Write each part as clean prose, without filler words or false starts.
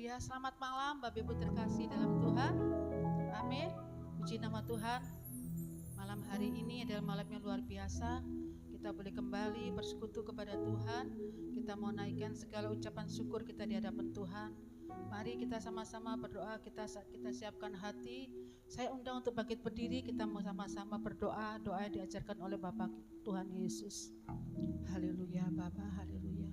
Haleluya, selamat malam Bapak Ibu terkasih dalam Tuhan. Amin. Puji nama Tuhan. Malam hari ini adalah malam yang luar biasa. Kita boleh kembali bersekutu kepada Tuhan. Kita mau naikkan segala ucapan syukur kita di hadapan Tuhan. Mari kita sama-sama berdoa, kita siapkan hati. Saya undang untuk bangkit berdiri, kita mau sama-sama berdoa. Doa yang diajarkan oleh Bapak Tuhan Yesus. Haleluya Bapa, haleluya.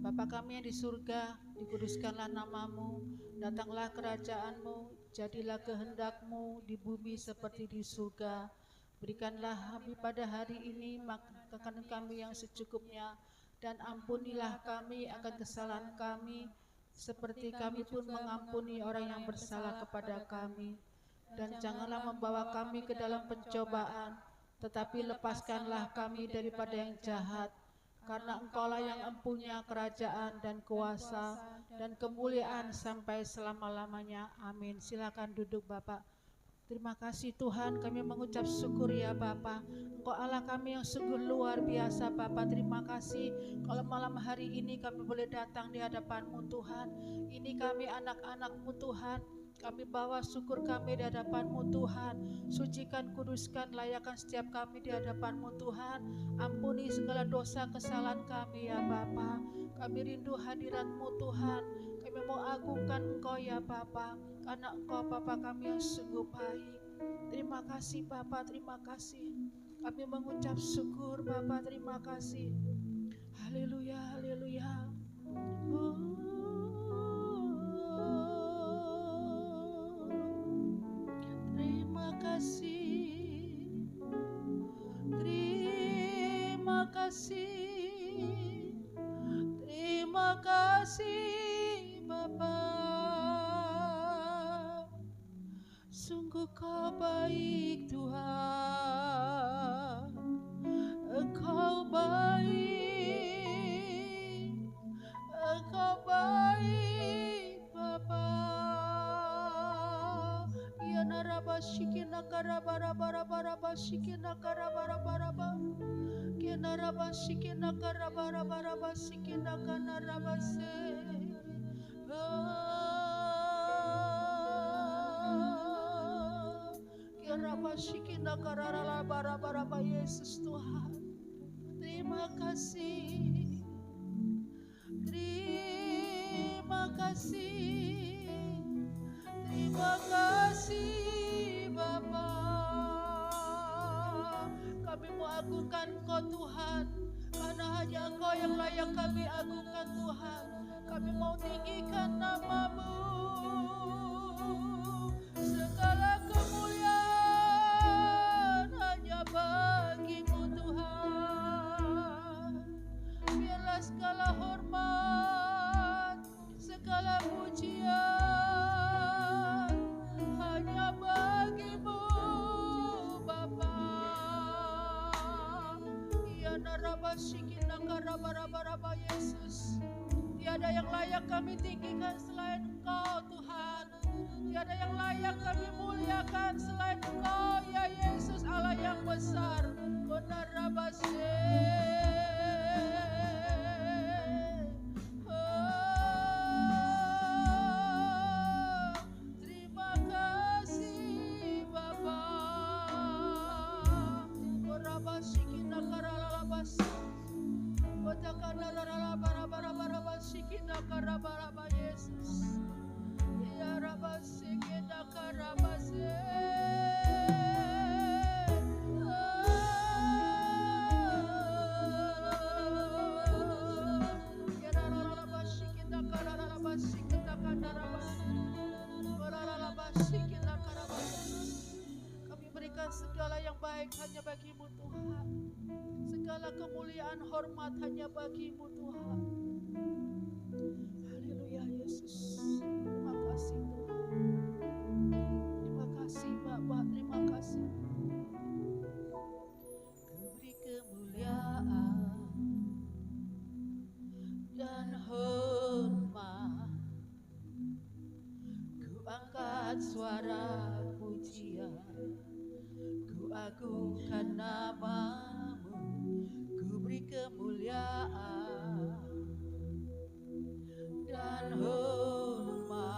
Bapa kami yang di surga, dikuduskanlah namamu, datanglah kerajaanmu, jadilah kehendakmu di bumi seperti di surga. Berikanlah kami pada hari ini makanan kami yang secukupnya, dan ampunilah kami akan kesalahan kami, seperti kami pun mengampuni orang yang bersalah kepada kami. Dan janganlah membawa kami ke dalam pencobaan, tetapi lepaskanlah kami daripada yang jahat. Karena Engkaulah yang empunya kerajaan dan kuasa dan kemuliaan sampai selama-lamanya. Amin. Silakan duduk Bapak. Terima kasih Tuhan, kami mengucap syukur ya Bapa. Engkau Allah kami yang sungguh luar biasa Bapa. Terima kasih kalau malam hari ini kami boleh datang di hadapan-Mu Tuhan. Ini kami anak-anak-Mu Tuhan. Kami bawa syukur kami di hadapan-Mu Tuhan. Sucikan, kuduskan, layakkan setiap kami di hadapan-Mu Tuhan. Ampuni segala dosa kesalahan kami ya Bapa. Kami rindu hadirat-Mu Tuhan. Kami mau agungkan Engkau ya Bapa, karena Engkau Bapa kami yang sungguh baik. Terima kasih Bapa, terima kasih. Kami mengucap syukur Bapa, terima kasih. Haleluya, haleluya. Terima kasih, terima kasih, terima kasih Bapa. Sungguh Kau baik Tuhan, Engkau baik, Engkau baik Bapa. Ya naraba shikina karabara bara bara bara shikina karabara bara bara. Ya naraba shikina karabara bara bara shikina kanaraba se. Ya raba shikina karara bara bara bara Yesus Tuhan. Terima kasih. Terima kasih, terima kasih Bapa. Kami mau agungkan Engkau Tuhan, karena hanya Engkau yang layak kami agungkan Tuhan. Kami mau tinggikan nama-Mu. Segala kemuliaan hanya bagi-Mu Tuhan. Biarlah segala hormat, segala pujian hanya bagi-Mu Bapa. Ya naraba shikina karaba Yesus. Tiada yang layak kami tinggikan selain Engkau Tuhan. Tiada yang layak kami muliakan selain Engkau ya Yesus Allah yang besar. Konarabase. Terima kasih Bapa. Korabashikina karalabas. Kotakana rarabara shikina karabaraba Yesus. Ya rabasikina karabase. Kami berikan segala yang baik hanya bagi-Mu Tuhan. Segala kemuliaan hormat hanya bagi-Mu Tuhan. Haleluya Yesus. Terima kasih Tuhan. Terima kasih Bapa, terima kasih. Ku beri kemuliaan dan hormat. Ku angkat suara pujian, ku agungkan nama-Mu. Ku beri kemuliaan dan hormat.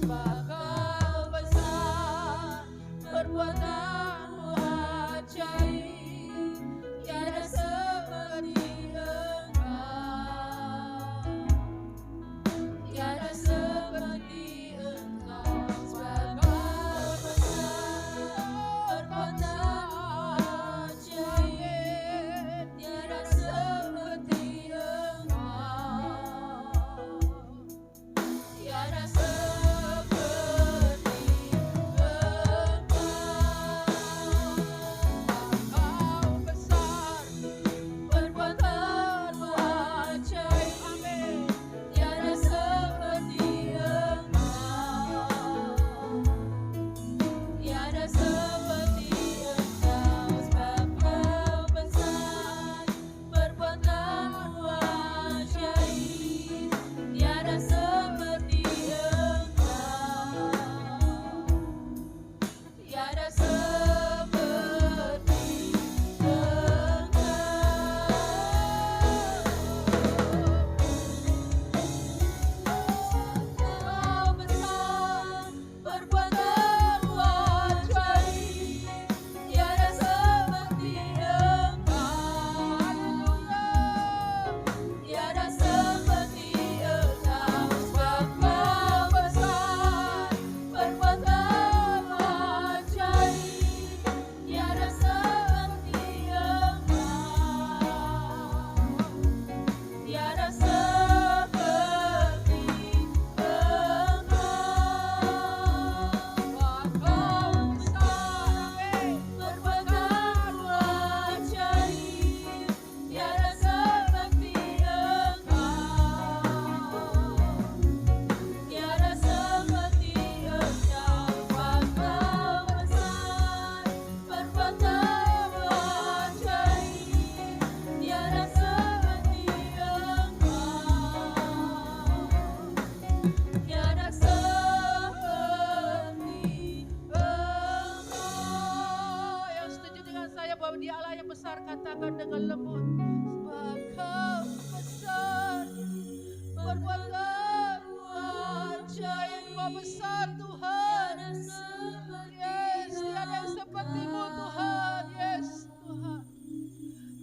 sebab Kau besar, perbuatanmu ajaib, tiada seperti Engkau, tiada seperti Engkau, sebab Kau besar, perbuatanmu ajaib, tiada seperti Engkau, tiada seperti Engkau besar, perbuatanmu ajaib, amin, tiada seperti Engkau, tiada seperti Engkau, sebab Kau besar, perbuatanmu ajaib, tiada seperti Engkau, tiada seperti Engkau besar, perbuatanmu ajaib, tiada seperti Engkau, tiada seperti Engkau, sebab Kau besar, perbuatanmu ajaib, tiada seperti Engkau, tiada seperti Engkau, Kau besar, perbuatanmu ajaib, tiada seperti Engkau, tiada seperti Engkau, sebab Kau besar, perbuatanmu ajaib, tiada seperti Engkau, tiada seperti Engkau. Yang setuju dengan saya bahwa Dia Allah yang besar, katakan dengan lembut, sebab Kau besar, perbuatanmu ajaib, Kau besar Tuhan. Yes, tiada yang seperti-Mu Tuhan. Yes Tuhan,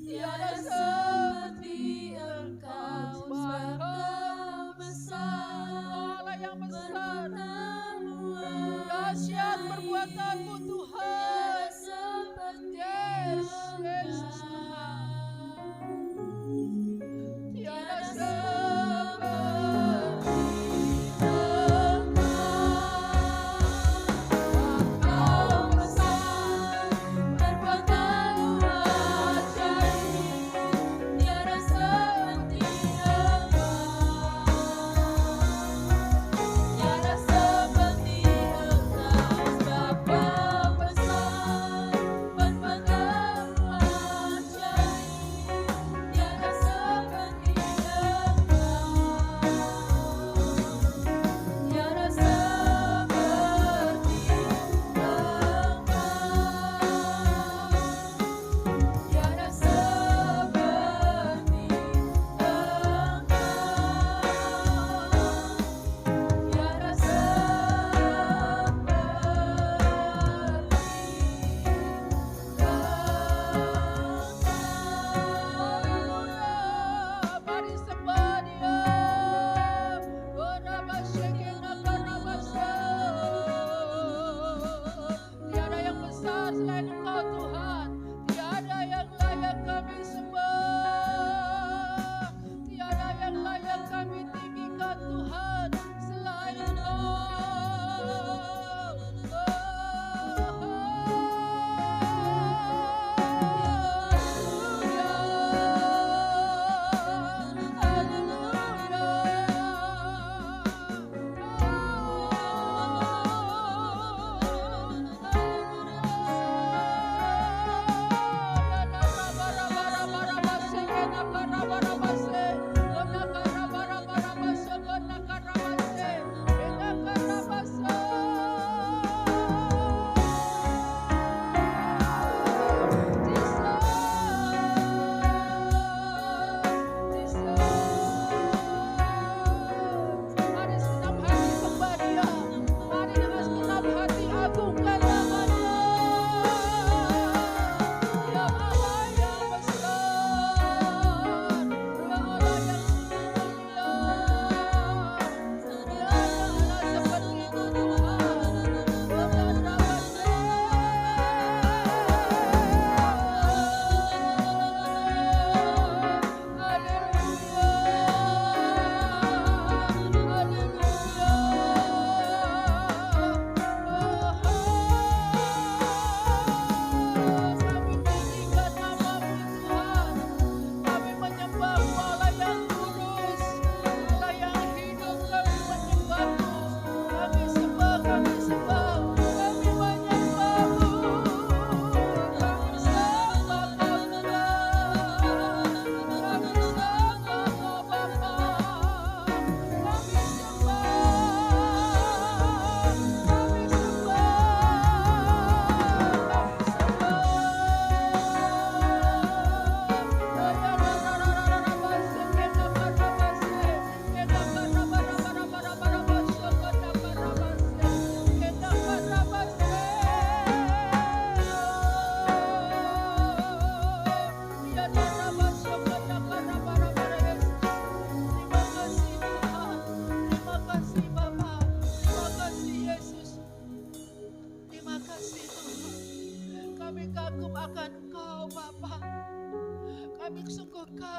tiada seperti Engkau, sebab Kau besar, Allah yang besar, dahsyat perbuatanmu Tuhan. Yes, Yesus Tuhan, tiada seperti Kau besar, perbuatanmu ajaib, tiada seperti Engkau, tiada seperti Engkau, sebab Kau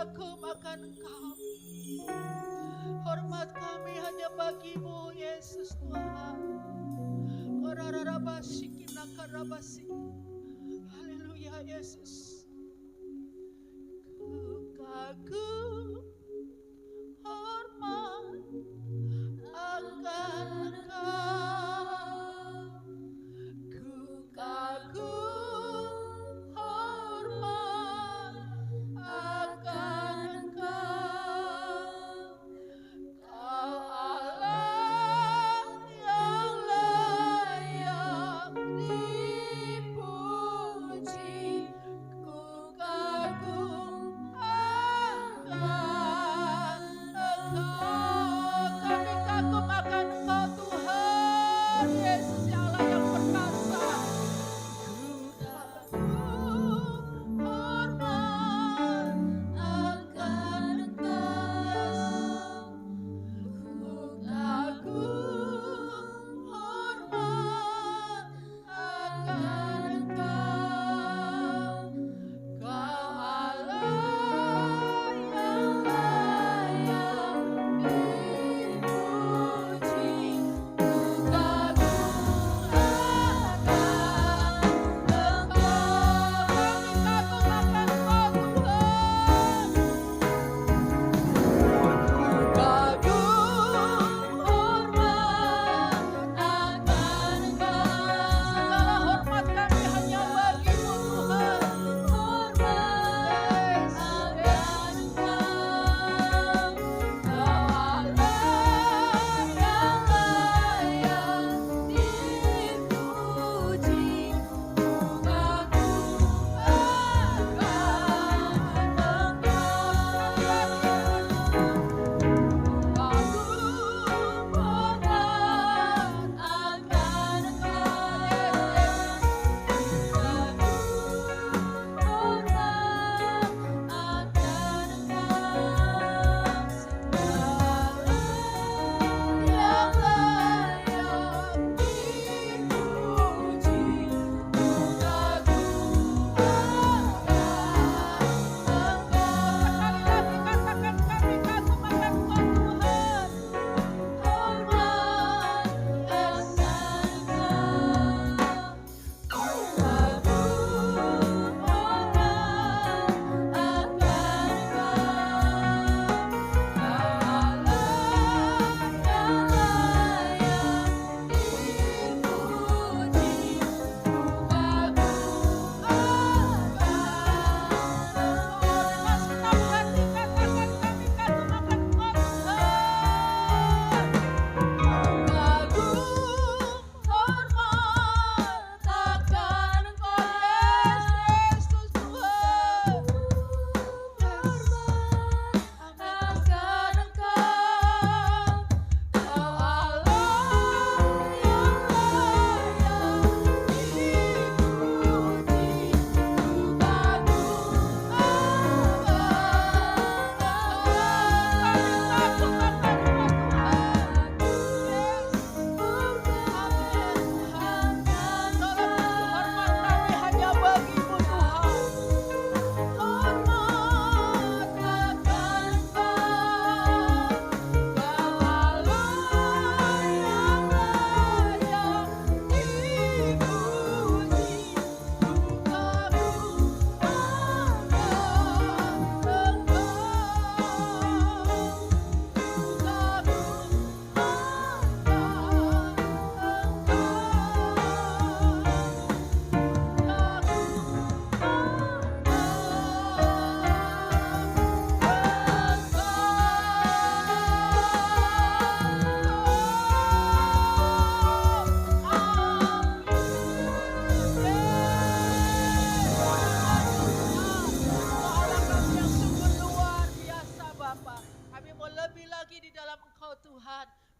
kagum akan Engkau. Hormat kami hanya bagi-Mu, Yesus Tuhan. Haleluya, Yesus. Ku kagum hormat akan Engkau. Ku kagum hormat akan Engkau. Kau Allah yang layak dipuji. Ku kagum akan Engkau. Kami kagum akan Engkau, Tuhan Yesus, ya Allah yang perkasa. Ku kagum hormat akan Engkau. Ku kagum hormat akan Engkau. Kau Allah yang layak dipuji. Ku kagum akan Engkau. Kami kagum akan Engkau, Tuhan. Kagum hormat akan Engkau. Segala hormat kami hanya bagi-Mu, Tuhan. Hormat akan Engkau. Kau Allah yang layak dipuji. Ku kagum akan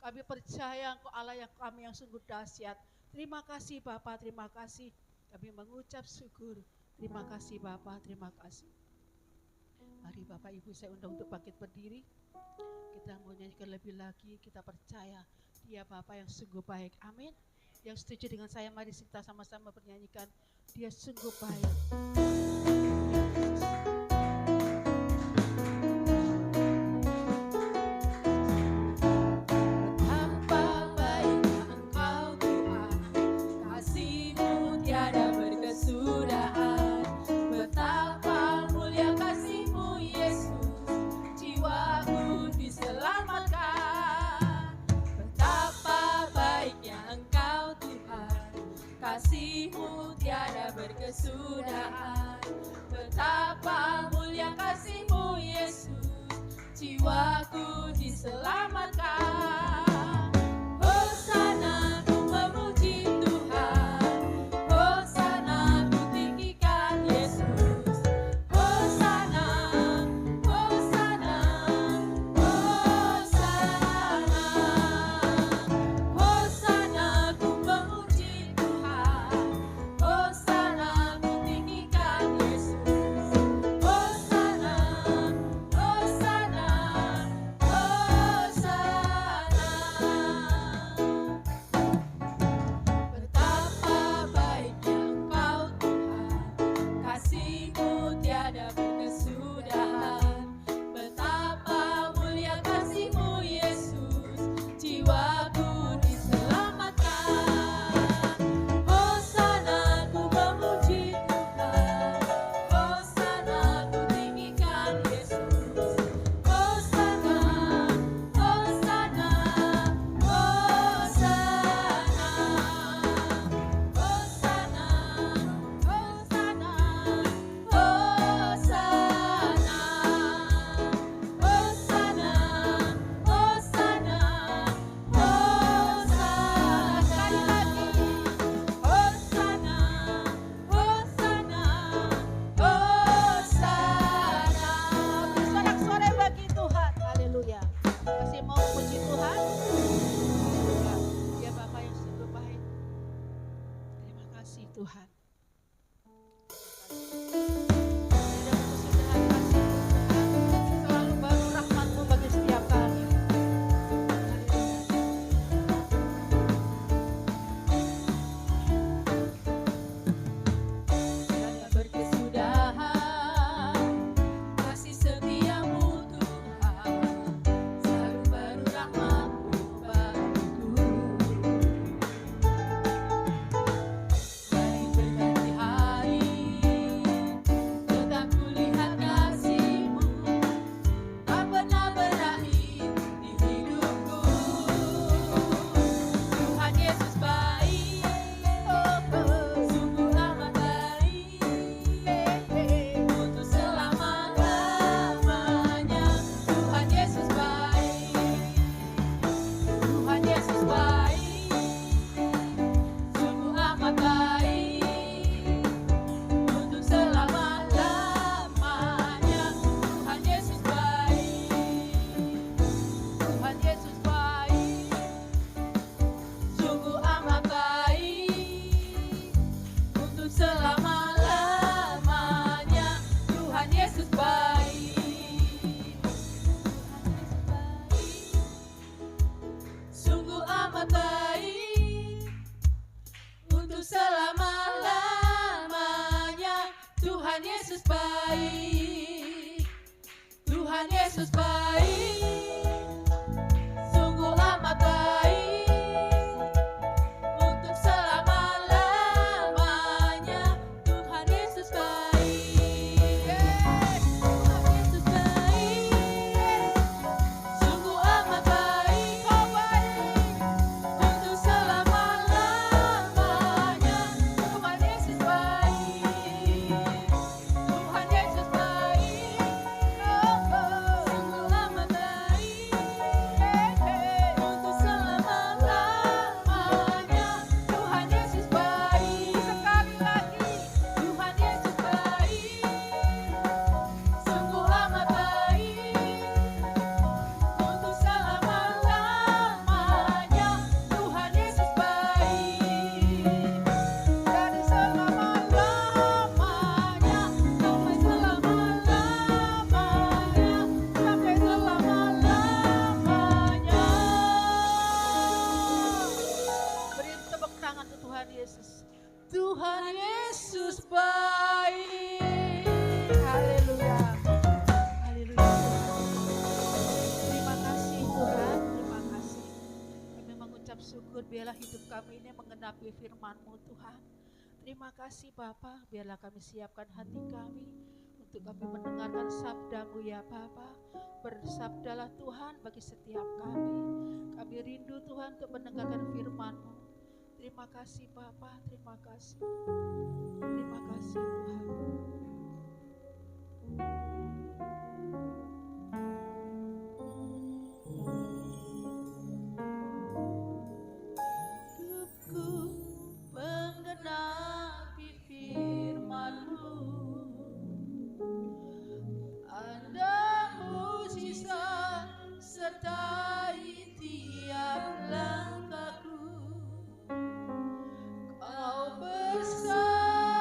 Kami percaya Engkau Allah yang kami yang sungguh dahsyat. Terima kasih Bapa, terima kasih. Kami mengucap syukur. Terima kasih Bapa, terima kasih. Mari Bapak Ibu saya undang untuk bangkit berdiri. Kita mau nyanyikan lebih lagi. Kita percaya Dia Bapa yang sungguh baik. Amin. Yang setuju dengan saya, mari kita sama-sama bernyanyikan. Dia sungguh baik. kasih-Mu tiada berkesudahan. Betapa mulia kasih-Mu Yesus, jiwaku diselamatkan. Hosana ku memuji Tuhan, Hosana ku tinggikan Yesus. Hosana, Hosana, Hosana. Hosana ku memuji Tuhan, Hosana ku tinggikan Yesus. Hosana, Hosana, Hosana. Betapa baiknya Engkau Tuhan, kasih-Mu tiada berkesudahan. Betapa mulia kasih-Mu Yesus, jiwaku diselamatkan. Hosana ku memuji Tuhan, Hosana ku tinggikan Yesus. Hosana, Hosana, Hosana. Hosana, Hosana, Hosana. Hosana, Hosana, Hosana. Sekali lagi. Hosana, Hosana, Hosana. Sorak-sorai bagi Tuhan. Haleluya. Masih mau puji Tuhan? Haleluya. Dia Bapa yang sungguh baik. Terima kasih Tuhan. Ada kesudahan kasih Tuhan. Selalu baru rahmat-Mu bagi setiap kami. Tiada berkesudahan kasih setia-Mu Tuhan, selalu baru rahmat-Mu bagiku. Hari berganti hari, tetap kulihat kasih-Mu, tak pernah berakhir di hidupku. Tuhan Yesus baik, sungguh amat baik, untuk selama-lamanya. Tuhan Yesus baik, Tuhan Yesus baik, sungguh amat baik, untuk selama-lamanya. Tuhan Yesus baik, Tuhan Yesus baik, sungguh amat baik, untuk selama-lamanya. Tuhan Yesus baik, sungguh amat baik, untuk selama-lamanya. Tuhan Yesus baik, Tuhan Yesus baik, sungguh amat baik, untuk selama-lamanya. Tuhan Yesus baik, Tuhan Yesus baik, sungguh amat baik, untuk selama-lamanya. Tuhan Yesus baik, Tuhan Yesus baik, sungguh amat baik, untuk selama-lamanya. Tuhan Yesus baik, sekali lagi. Tuhan Yesus baik, sungguh amat baik, untuk selama-lamanya. Tuhan Yesus baik, dari selama-lamanya sampai selama-lamanya, sampai selama-lamanya. Beri tepuk tangan untuk Tuhan Yesus. Tuhan Yesus baik. Haleluya. Haleluya. Terima kasih Tuhan, terima kasih. Kami mengucap syukur biarlah hidup kami ini mengenapi firman-Mu Tuhan. Terima kasih Bapa, biarlah kami siapkan hati kami untuk kami mendengarkan sabda-Mu ya Bapa. Bersabdalah Tuhan bagi setiap kami. Kami rindu Tuhan untuk mendengarkan firman-Mu. Terima kasih Bapa, terima kasih. Terima kasih Tuhan. Hidupku menggenapi firman-Mu. Anda mujizat sertai tiap langkahku. Kau bersamaku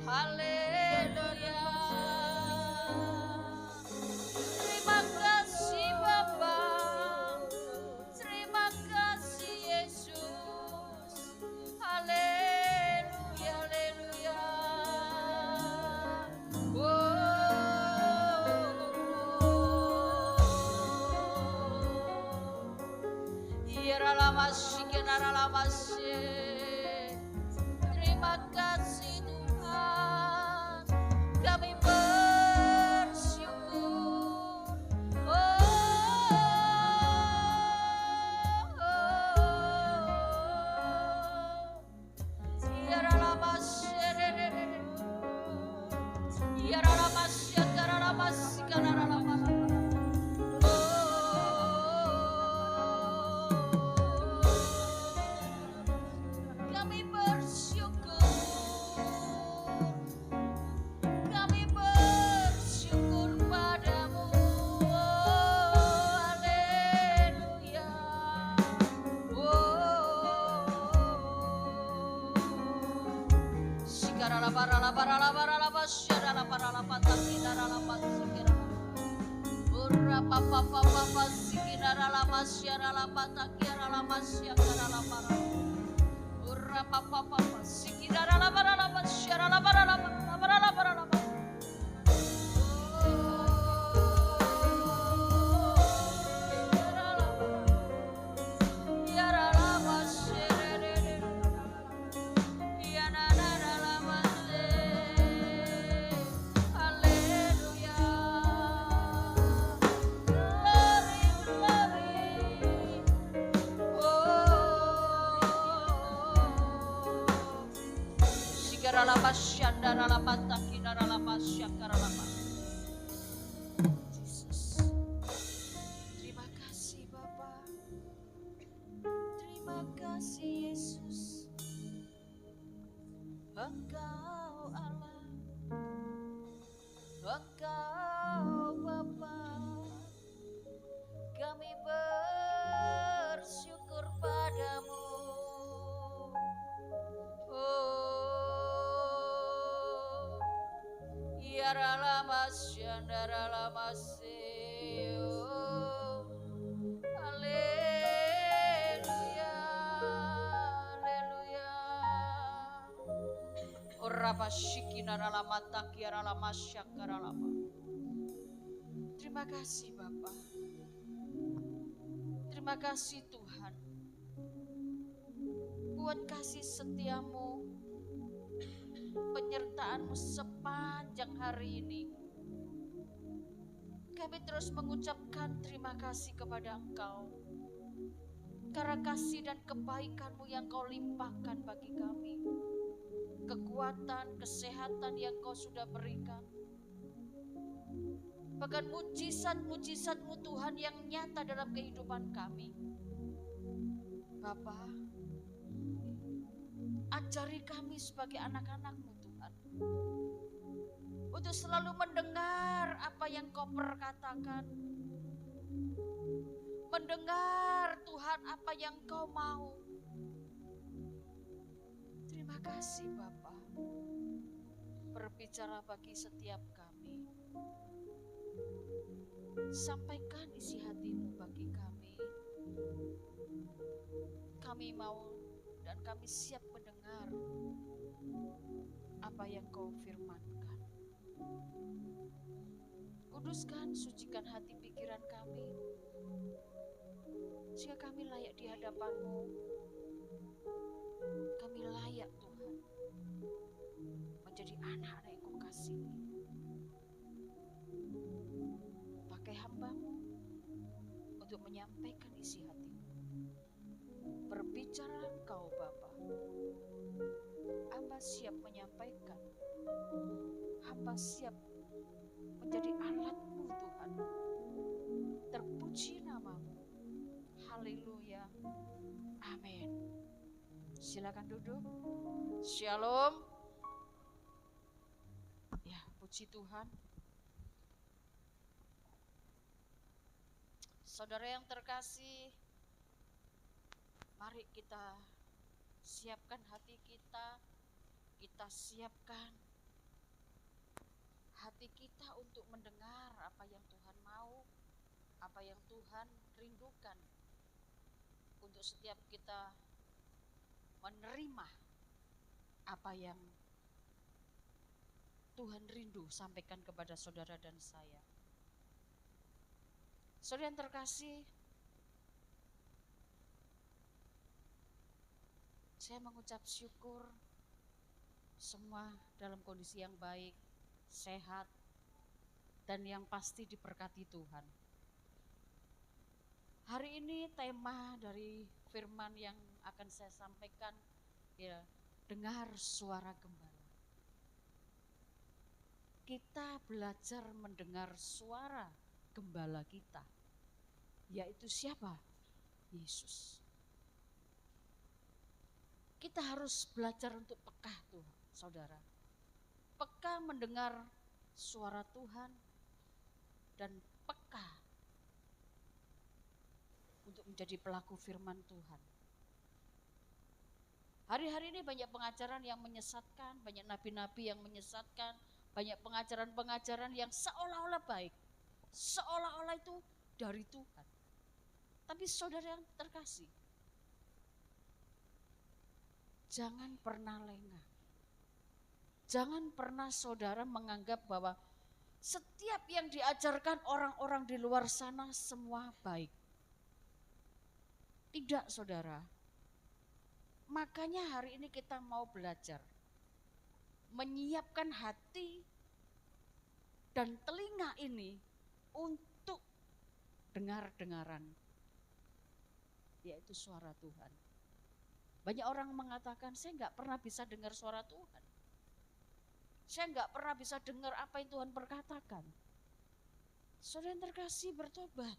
Haleluya. Terima kasih Bapa. Terima kasih Yesus. Haleluya, haleluya. Terima kasih Tuhan, kami bersyukur. Kami bersyukur, kami bersyukur padamu. Haleluya. Sikarala barala barala barala basyarala barala patakidara lama sikira. Ura papa papa papa sikira lama syarala patakira lama syakara lama. Ura papa papa sikira lama barala basyarala barala barala barala. Yesus, terima kasih Bapa, terima kasih Yesus. Engkau Allah, Engkau Bapa, kami bersyukur padamu. Haleluya, haleluya. Terima kasih Bapa, terima kasih Tuhan buat kasih setiamu, penyertaanmu sepanjang hari ini. Kami terus mengucapkan terima kasih kepada Engkau karena kasih dan kebaikanmu yang Kau limpahkan bagi kami, kekuatan, kesehatan yang Kau sudah berikan, bahkan mujizat-mujizat-Mu Tuhan yang nyata dalam kehidupan kami. Bapa, ajari kami sebagai anak-anak-Mu Tuhan untuk selalu mendengar apa yang Kau perkatakan, mendengar Tuhan apa yang Kau mau. Terima kasih Bapa, berbicara bagi setiap kami, sampaikan isi hati-Mu bagi kami. Kami mau dan kami siap mendengar apa yang Kau firmankan. Kuduskan, sucikan hati pikiran kami, sehingga kami layak di hadapan-Mu. Kami layak Tuhan menjadi anak-anak yang Kau kasihi. Pakai hamba-Mu untuk menyampaikan isi hati-Mu. Berbicara Engkau Bapa, hamba siap menyampaikan, hamba siap menjadi alat-Mu Tuhan. Terpuji nama-Mu. Haleluya. Amin. Silakan duduk. Shalom. Ya, puji Tuhan. Saudara yang terkasih, mari kita siapkan hati kita siapkan hati kita untuk mendengar apa yang Tuhan mau, apa yang Tuhan rindukan untuk setiap kita menerima apa yang Tuhan rindu sampaikan kepada saudara dan saya. Saudara yang terkasih, saya mengucap syukur semua dalam kondisi yang baik, sehat, dan yang pasti diberkati Tuhan. Hari ini tema dari firman yang akan saya sampaikan, ya, dengar suara gembala. Kita belajar mendengar suara gembala kita, yaitu siapa? Yesus. Kita harus belajar untuk peka tuh, saudara. Peka mendengar suara Tuhan dan peka untuk menjadi pelaku firman Tuhan. Hari-hari ini banyak pengajaran yang menyesatkan, banyak nabi-nabi yang menyesatkan, banyak pengajaran-pengajaran yang seolah-olah baik, seolah-olah itu dari Tuhan. Tapi saudara yang terkasih, jangan pernah lengah. Jangan pernah saudara menganggap bahwa setiap yang diajarkan orang-orang di luar sana semua baik. Tidak, saudara. Makanya hari ini kita mau belajar menyiapkan hati dan telinga ini untuk dengar-dengaran, yaitu suara Tuhan. Banyak orang mengatakan, saya nggak pernah bisa dengar suara Tuhan. Saya nggak pernah bisa dengar apa yang Tuhan perkatakan. Saudara yang terkasih, bertobat.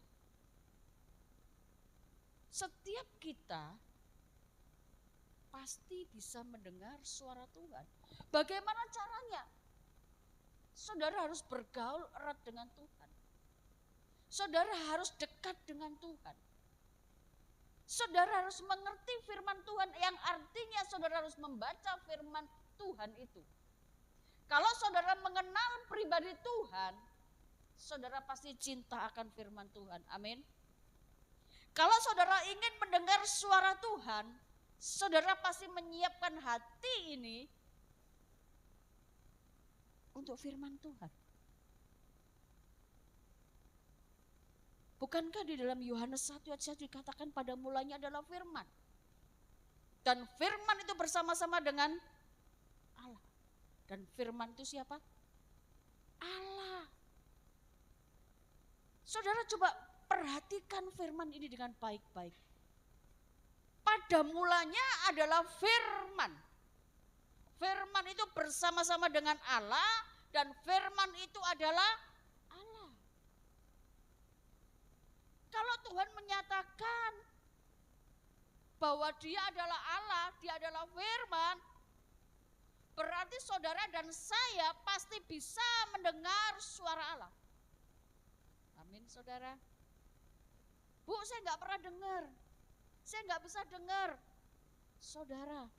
Setiap kita pasti bisa mendengar suara Tuhan. Bagaimana caranya? Saudara harus bergaul erat dengan Tuhan. Saudara harus dekat dengan Tuhan. Saudara harus mengerti firman Tuhan, yang artinya saudara harus membaca firman Tuhan itu. Kalau saudara mengenal pribadi Tuhan, saudara pasti cinta akan firman Tuhan. Amin. Kalau saudara ingin mendengar suara Tuhan, saudara pasti menyiapkan hati ini untuk firman Tuhan. Bukankah di dalam Yohanes 1 ayat 1 dikatakan pada mulanya adalah firman. Dan firman itu bersama-sama dengan Allah. Dan firman itu siapa? Allah. Saudara coba perhatikan firman ini dengan baik-baik. Pada mulanya adalah firman. Firman itu bersama-sama dengan Allah dan firman itu adalah Allah. Kalau Tuhan menyatakan bahwa Dia adalah Allah, Dia adalah firman, berarti saudara dan saya pasti bisa mendengar suara Allah. Amin, saudara. Bu, saya nggak pernah dengar. Saya nggak bisa dengar. Saudara,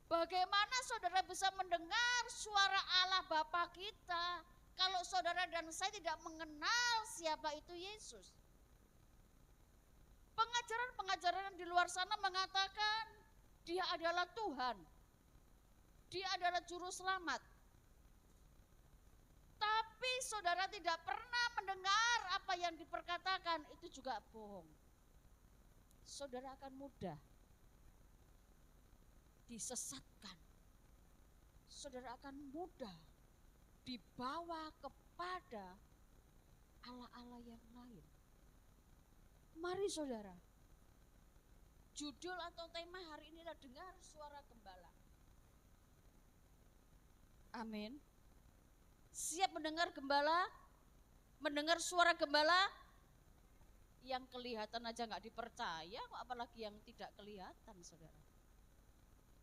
bagaimana saudara bisa mendengar suara Allah Bapa kita kalau saudara dan saya tidak mengenal siapa itu Yesus? Pengajaran-pengajaran di luar sana mengatakan Dia adalah Tuhan. Dia adalah juru selamat. Tapi saudara tidak pernah mendengar apa yang diperkatakan, itu juga bohong. Saudara akan mudah disesatkan. Saudara akan mudah dibawa kepada Allah-Allah yang lain. Mari saudara, judul atau tema hari ini adalah dengar suara gembala. Amin. Siap mendengar gembala? Mendengar suara gembala? Yang kelihatan aja gak dipercaya, apalagi yang tidak kelihatan, saudara.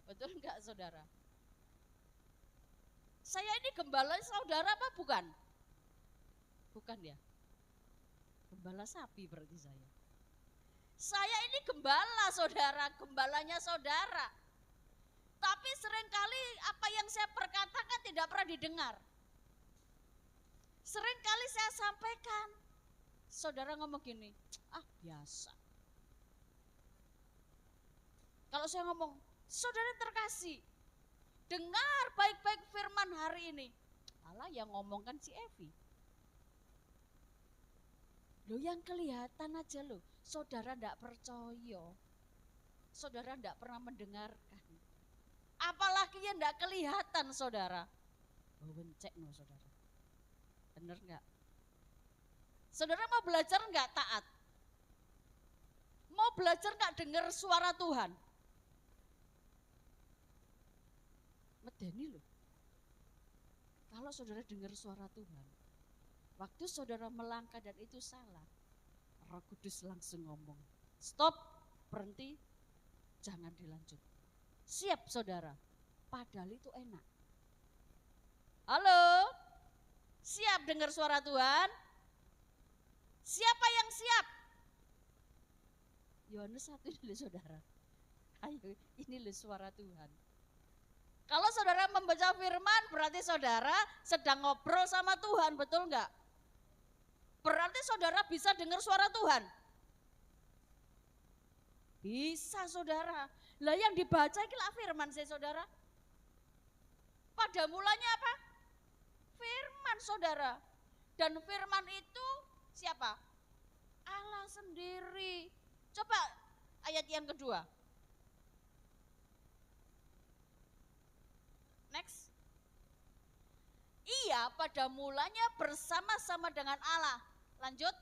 Betul enggak, saudara? Saya ini gembala saudara apa bukan? Bukan ya? Gembala sapi berarti saya. Saya ini gembala saudara, gembalanya saudara. Tapi seringkali apa yang saya perkatakan tidak pernah didengar. Seringkali saya sampaikan, saudara ngomong gini, biasa. Kalau saya ngomong, saudara terkasih, dengar baik-baik firman hari ini. Allah yang ngomongkan si Evi. Loh yang kelihatan aja loh, saudara enggak percaya. Saudara enggak pernah mendengarkan. Apalagi yang enggak kelihatan saudara. Wencek no saudara. Bener enggak? Saudara mau belajar enggak taat? Mau belajar enggak dengar suara Tuhan? Medeni loh. Kalau saudara dengar suara Tuhan, waktu saudara melangkah dan itu salah, Roh Kudus langsung ngomong, stop, berhenti, jangan dilanjut. Siap saudara, padahal itu enak. Halo, siap dengar suara Tuhan? Siapa yang siap? Yohanes 1 ini saudara. Ayo, ini loh suara Tuhan. Kalau saudara membaca firman berarti saudara sedang ngobrol sama Tuhan, betul enggak? Berarti saudara bisa dengar suara Tuhan. Bisa saudara. Lah yang dibaca itulah firman saya saudara. Pada mulanya apa? Firman saudara. Dan firman itu siapa? Allah sendiri. Coba ayat yang kedua. Next. Ia pada mulanya bersama-sama dengan Allah. Lanjut.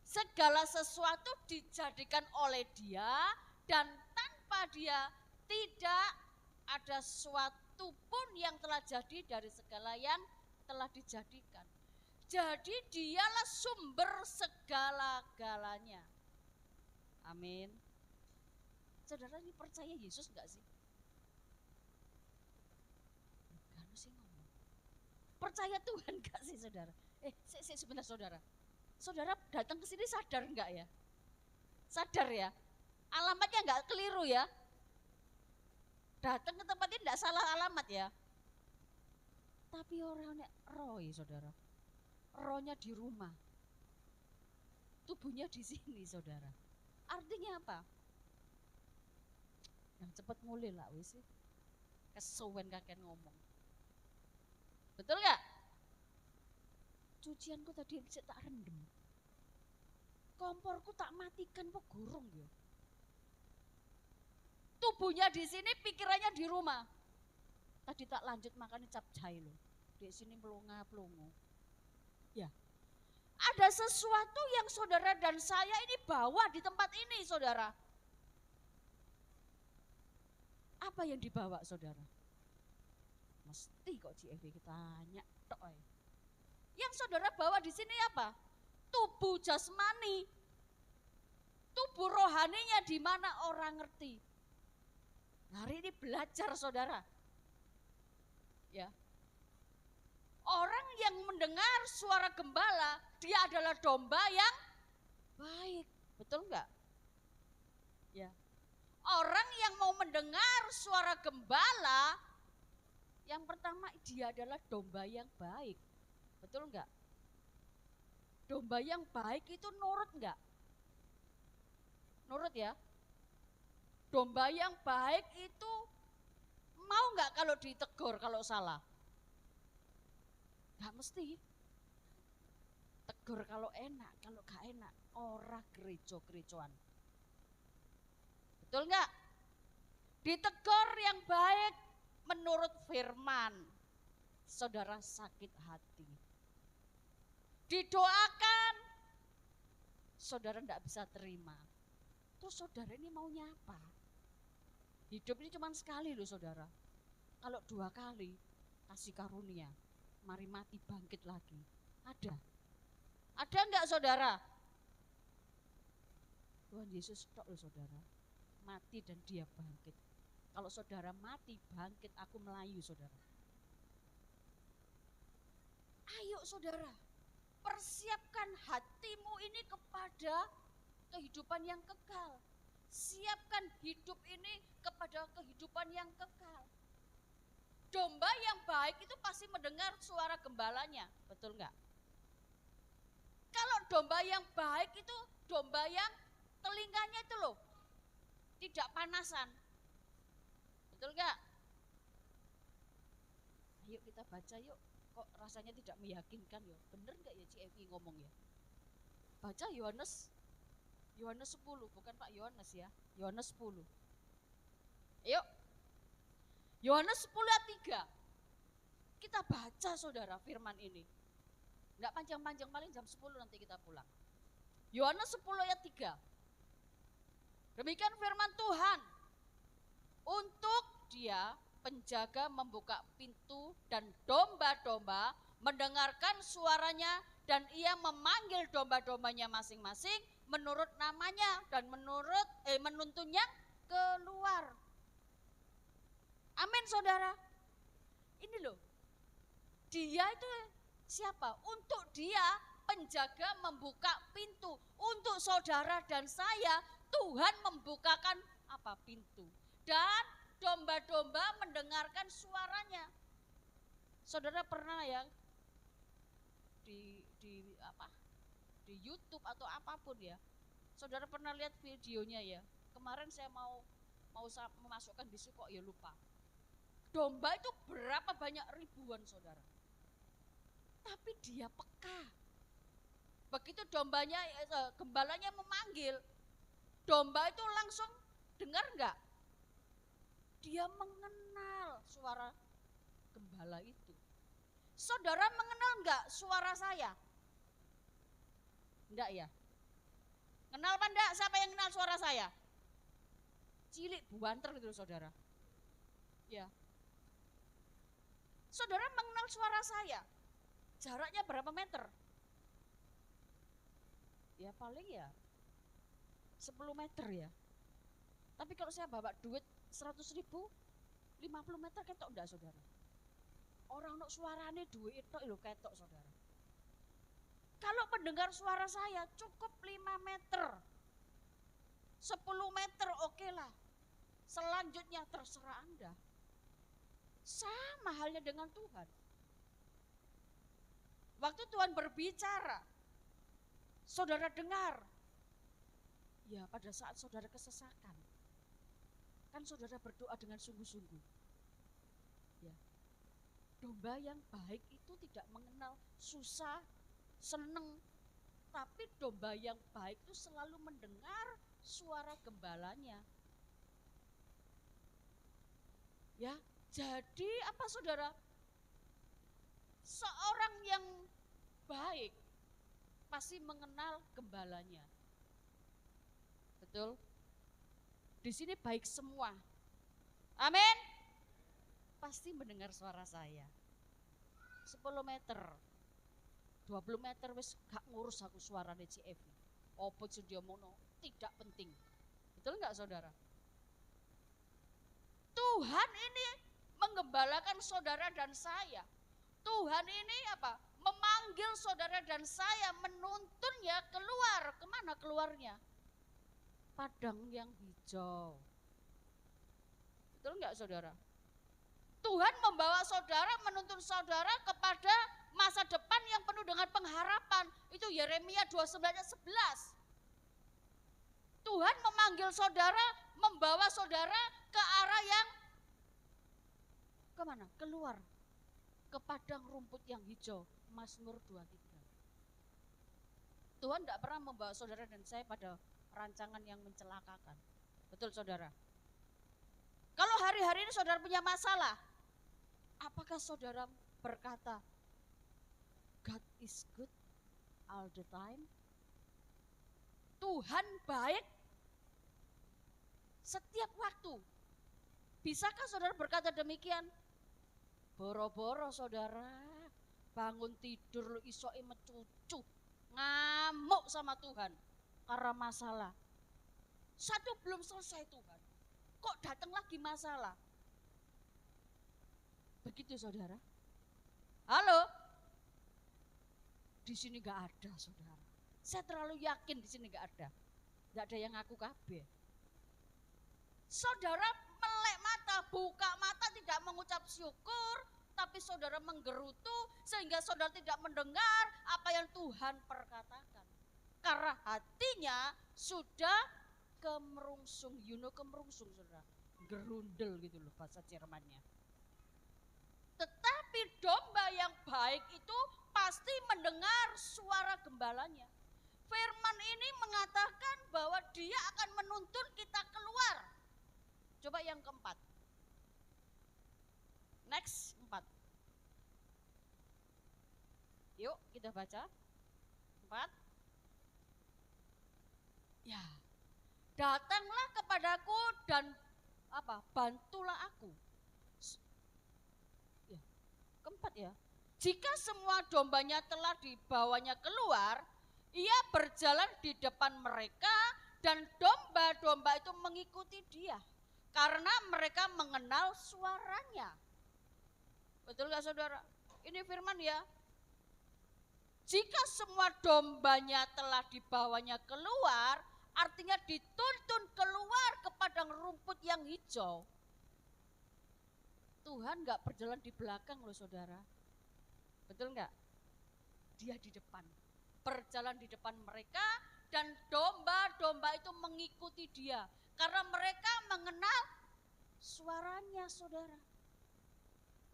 Segala sesuatu dijadikan oleh Dia dan tanpa Dia tidak ada sesuatu pun yang telah jadi dari segala yang telah dijadikan. Jadi Dialah sumber segala-galanya. Amin. Saudara ini percaya Yesus enggak sih? Percaya Tuhan enggak sih saudara? Sebentar saudara. Saudara datang ke sini sadar enggak ya? Sadar ya? Alamatnya enggak keliru ya? Datang ke tempat ini enggak salah alamat ya? Tapi orangnya roh ya saudara. Rohnya di rumah. Tubuhnya di sini saudara. Artinya apa? Yang cepat mulai lah wis. Kesuwen kakek ngomong. Betul gak? Cucianku tadi tak rendem. Komporku tak matikan kok gurung ya. Tubuhnya di sini, pikirannya di rumah. Tadi tak lanjut makannya capcay loh. Di sini pelongo. Ya. Ada sesuatu yang saudara dan saya ini bawa di tempat ini saudara. Apa yang dibawa saudara? Mesti kok CFD kita tanya tok. Yang saudara bawa di sini apa? Tubuh jasmani. Tubuh rohaninya di mana orang ngerti. Hari ini belajar saudara. Ya. Orang yang mendengar suara gembala, dia adalah domba yang baik. Betul enggak? Ya. Orang yang mau mendengar suara gembala, yang pertama dia adalah domba yang baik. Betul enggak? Domba yang baik itu nurut enggak? Nurut ya? Domba yang baik itu mau enggak kalau ditegur kalau salah? Enggak mesti. Tegur kalau enak, kalau enggak enak. Ora gerejo-gerejoan. Betul enggak? Ditegur yang baik menurut firman, saudara sakit hati. Didoakan, saudara tidak bisa terima. Terus saudara ini maunya apa? Hidup ini cuma sekali loh saudara. Kalau 2 kali kasih karunia, mari mati bangkit lagi. Ada? Ada enggak saudara? Tuhan Yesus tok loh saudara. Mati dan dia bangkit. Kalau saudara mati, bangkit, aku melayu saudara. Ayo saudara, persiapkan hatimu ini kepada kehidupan yang kekal. Siapkan hidup ini kepada kehidupan yang kekal. Domba yang baik itu pasti mendengar suara gembalanya, betul nggak? Kalau domba yang baik itu domba yang telinganya itu loh, tidak panasan, betul nggak? Ayo kita baca yuk, kok rasanya tidak meyakinkan ya, bener nggak ya Ci Evi ngomong ya? Baca Yohanes 10, bukan Pak Yohanes ya, Yohanes 10. Yuk, Yohanes 10 ayat 3. Kita baca saudara firman ini. Enggak panjang-panjang, paling jam 10 nanti kita pulang. Yohanes 10 ayat 3. Demikian firman Tuhan. Untuk Dia penjaga membuka pintu dan domba-domba mendengarkan suaranya dan ia memanggil domba-dombanya masing-masing menurut namanya dan menuntunnya keluar. Amin saudara. Ini loh, dia itu siapa? Untuk Dia penjaga membuka pintu. Untuk saudara dan saya, Tuhan membukakan apa? Pintu. Dan domba-domba mendengarkan suaranya. Saudara pernah ya di YouTube atau apapun ya, saudara pernah lihat videonya ya. Kemarin saya mau memasukkan di situ kok ya lupa. Domba itu berapa banyak ribuan saudara, tapi dia peka. Begitu gembalanya memanggil, domba itu langsung dengar enggak? Dia mengenal suara gembala itu. Saudara mengenal enggak suara saya? Enggak ya? Kenal apa enggak? Siapa yang kenal suara saya? Cilik buanter gitu saudara. Ya. Saudara mengenal suara saya. Jaraknya berapa meter? Ya paling ya 10 meter ya. Tapi kalau saya bawa duit 100 ribu, 50 meter ketok enggak saudara? Orang nok suarane duit itu lho ketok saudara. Kalau pendengar suara saya cukup 5 meter, 10 meter oke lah. Selanjutnya terserah Anda. Sama halnya dengan Tuhan. Waktu Tuhan berbicara, saudara dengar. Ya pada saat saudara kesesakan, kan saudara berdoa dengan sungguh-sungguh. Ya. Domba yang baik itu tidak mengenal susah, seneng, tapi domba yang baik itu selalu mendengar suara gembalanya. Ya, jadi apa saudara? Seorang yang baik pasti mengenal gembalanya. Betul? Di sini baik semua. Amin. Pasti mendengar suara saya. 10 meter. 20 meter wis gak ngurus aku suarane Ci Evi. Opo sing diomongno tidak penting. Betul enggak saudara? Tuhan ini menggembalakan saudara dan saya. Tuhan ini apa? Memanggil saudara dan saya, menuntun ya keluar. Kemana keluarnya? Padang yang hijau. Betul enggak saudara? Tuhan membawa saudara, menuntun saudara kepada masa depan yang penuh dengan pengharapan. Itu Yeremia 29 ayat 11. Tuhan memanggil saudara, membawa saudara ke arah yang kemana? Keluar. Ke padang rumput yang hijau. Mazmur 23. Tuhan tidak pernah membawa saudara dan saya pada rancangan yang mencelakakan. Betul saudara? Kalau hari-hari ini saudara punya masalah, apakah saudara berkata, God is good all the time? Tuhan baik setiap waktu. Bisakah saudara berkata demikian? Boro-boro saudara, bangun tidur lu isoke mecucu, ngamuk sama Tuhan karena masalah. Satu belum selesai Tuhan, kok datang lagi masalah? Begitu saudara. Halo? di sini nggak ada, saudara. Saya terlalu yakin di sini nggak ada. Nggak ada yang ngaku kabeh. Saudara melek mata, buka mata, tidak mengucap syukur, tapi saudara menggerutu sehingga saudara tidak mendengar apa yang Tuhan perkatakan. Karena hatinya sudah kemerungsung, kemerungsung, saudara. Gerundel gitu loh bahasa Jermannya. Tetapi domba yang baik itu pasti mendengar suara gembalanya. Firman ini mengatakan bahwa dia akan menuntun kita keluar. Coba yang keempat. Next, 4. Yuk kita baca. 4. Ya. Datanglah kepadaku dan bantulah aku. Ya. Keempat ya. Jika semua dombanya telah dibawanya keluar, ia berjalan di depan mereka dan domba-domba itu mengikuti dia. Karena mereka mengenal suaranya. Betul gak saudara? Ini firman ya. Jika semua dombanya telah dibawanya keluar, artinya dituntun keluar ke padang rumput yang hijau. Tuhan gak berjalan di belakang loh saudara. Betul gak? Dia di depan. Berjalan di depan mereka dan domba-domba itu mengikuti dia. Karena mereka mengenal suaranya saudara.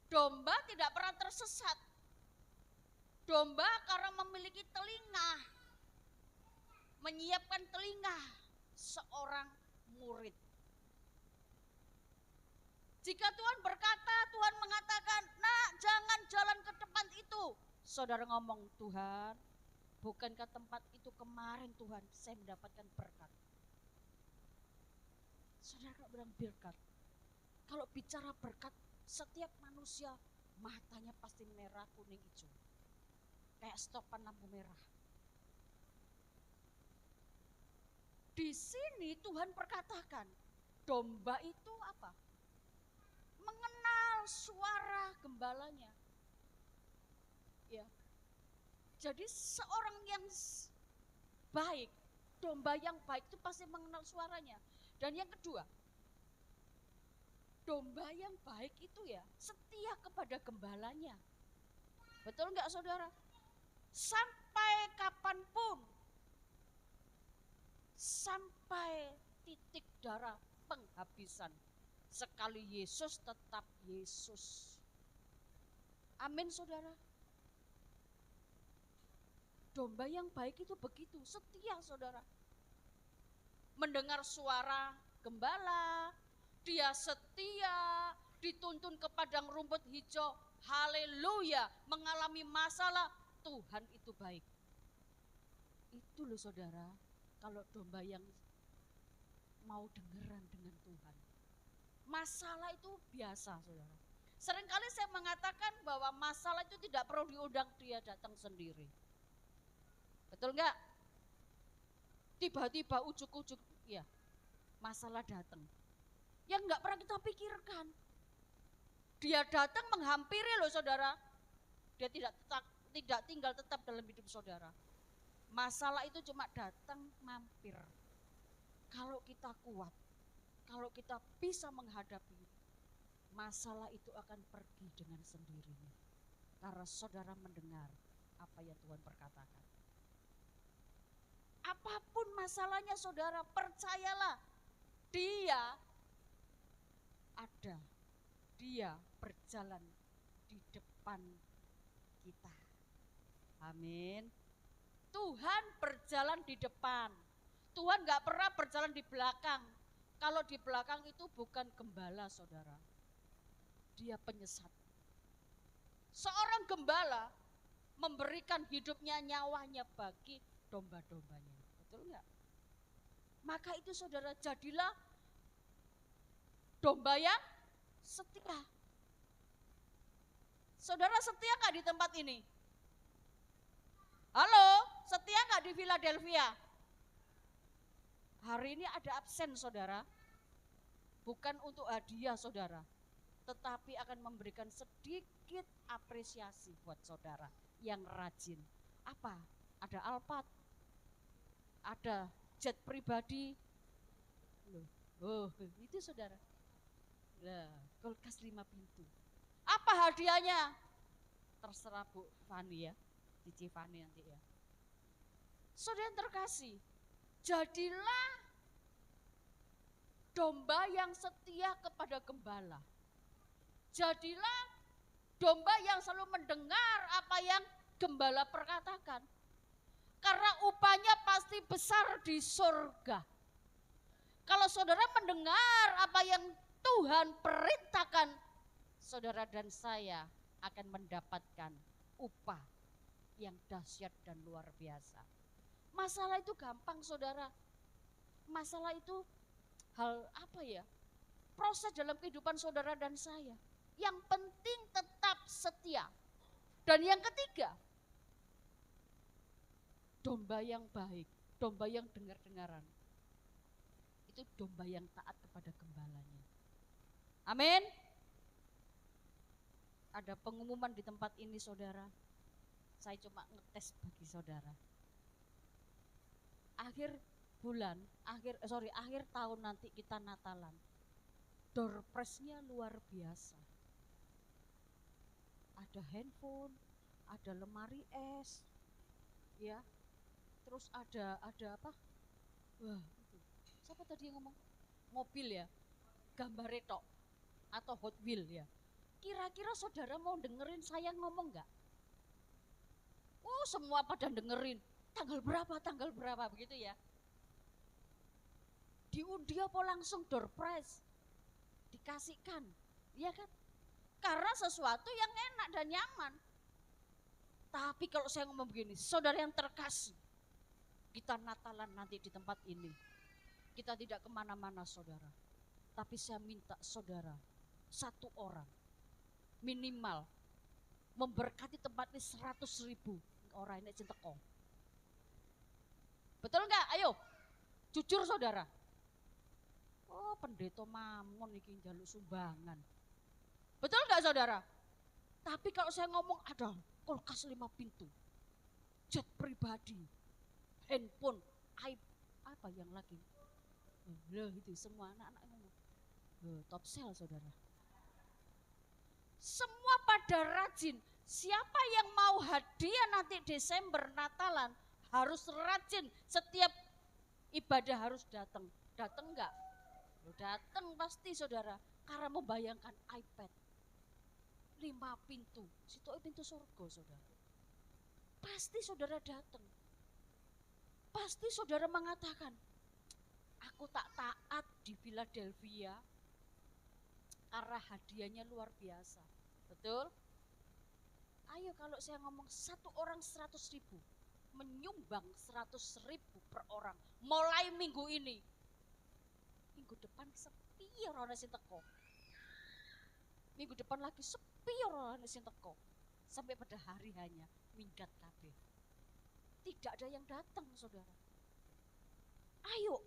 Domba tidak pernah tersesat. Domba karena memiliki telinga. Menyiapkan telinga seorang murid. Jika Tuhan berkata, Tuhan mengatakan, nak jangan jalan ke tempat itu. Saudara ngomong, Tuhan, bukankah tempat itu kemarin Tuhan saya mendapatkan berkat. Saudara bilang berkat. Kalau bicara berkat, setiap manusia matanya pasti merah, kuning, hijau. Kayak stopan lampu merah. Di sini Tuhan perkatakan, domba itu apa? Mengenal suara gembalanya. Ya. Jadi seorang yang baik, domba yang baik itu pasti mengenal suaranya. Dan yang kedua, domba yang baik itu ya setia kepada gembalanya. Betul enggak saudara? Sampai kapanpun, sampai titik darah penghabisan, sekali Yesus tetap Yesus. Amin saudara. Domba yang baik itu begitu, setia saudara. Mendengar suara gembala, dia setia, dituntun ke padang rumput hijau, haleluya, mengalami masalah, Tuhan itu baik. Itu loh saudara, kalau domba yang mau dengeran dengan Tuhan. Masalah itu biasa saudara. Seringkali saya mengatakan bahwa masalah itu tidak perlu diundang, dia datang sendiri. Betul enggak? Tiba-tiba ujuk-ujuk, ya masalah datang. Yang enggak pernah kita pikirkan. Dia datang menghampiri loh saudara. Dia tidak tinggal tetap dalam hidup saudara. Masalah itu cuma datang mampir. Kalau kita kuat, kalau kita bisa menghadapi, masalah itu akan pergi dengan sendirinya. Karena saudara mendengar apa yang Tuhan perkatakan. Apapun masalahnya saudara, percayalah, dia ada, dia berjalan di depan kita. Amin. Tuhan berjalan di depan. Tuhan gak pernah berjalan di belakang. Kalau di belakang itu bukan gembala saudara. Dia penyesat. Seorang gembala memberikan hidupnya, nyawanya bagi domba-dombanya. Betul enggak? Maka itu saudara, jadilah domba yang setia. Saudara setia enggak di tempat ini? Halo, setia enggak di Philadelphia? Hari ini ada absen saudara. Bukan untuk hadiah saudara, tetapi akan memberikan sedikit apresiasi buat saudara yang rajin. apa? Ada Alphard, ada jet pribadi. Loh, oh, itu saudara. Lah, kulkas 5 pintu. Apa hadiahnya? Terserah Bu Fani ya, Cici Fani nanti ya. Saudara yang terkasih, jadilah domba yang setia kepada gembala. Jadilah domba yang selalu mendengar apa yang gembala perkatakan. Karena upahnya pasti besar di surga. Kalau saudara mendengar apa yang Tuhan perintahkan, saudara dan saya akan mendapatkan upah yang dahsyat dan luar biasa. Masalah itu gampang saudara. Masalah itu hal apa ya? Proses dalam kehidupan saudara dan saya. Yang penting tetap setia. Dan yang ketiga, domba yang baik, domba yang dengar-dengaran. Itu domba yang taat kepada gembalanya. Amin. Ada pengumuman di tempat ini saudara. Saya cuma ngetes bagi saudara. Akhir tahun nanti kita Natalan. Door prize-nya luar biasa. Ada handphone, ada lemari es, ya. Terus ada apa? Wah, itu. Siapa tadi yang ngomong? Mobil ya, gambar retok atau Hot Wheel ya. Kira-kira saudara mau dengerin saya ngomong nggak? Oh, semua pada dengerin. Tanggal berapa begitu ya. Diundi apa langsung door prize? Dikasihkan, ya kan? Karena sesuatu yang enak dan nyaman. Tapi kalau saya ngomong begini, saudara yang terkasih, kita Natalan nanti di tempat ini. Kita tidak kemana-mana saudara. Tapi saya minta saudara, satu orang minimal memberkati tempat ini 100.000 orang ini centeko. Betul enggak? Ayo, jujur saudara. Oh, pendeta Mamon iki njaluk sumbangan. Betul enggak saudara? Tapi kalau saya ngomong ada kulkas 5 pintu, jet pribadi, handphone, apa yang lagi? Loh itu semua anak-anak ngomong. Top sell saudara. Semua pada rajin. Siapa yang mau hadiah nanti Desember Natalan harus rajin. Setiap ibadah harus datang. Datang enggak? Datang pasti saudara. Karena membayangkan iPad 5 pintu. Situ pintu surga saudara. Pasti saudara datang. Pasti saudara mengatakan, aku tak taat di Philadelphia karena hadiahnya luar biasa. Betul? Ayo kalau saya ngomong satu orang 100.000, menyumbang 100.000 per orang. Mulai minggu ini. Minggu depan sepi orang sing teko. Minggu depan lagi sepi orang sing teko. Sampai pada hari hanya minggat kabeh. Tidak ada yang datang saudara. Ayo.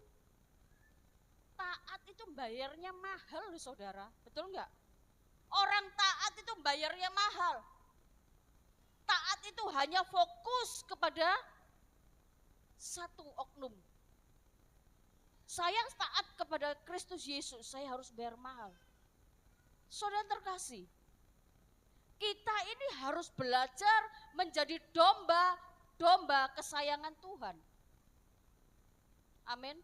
Taat itu bayarnya mahal saudara. Betul enggak? Orang taat itu bayarnya mahal. Taat itu hanya fokus kepada satu oknum. Saya taat kepada Kristus Yesus, saya harus bayar mahal. Saudara terkasih, kita ini harus belajar menjadi domba kesayangan Tuhan. Amin.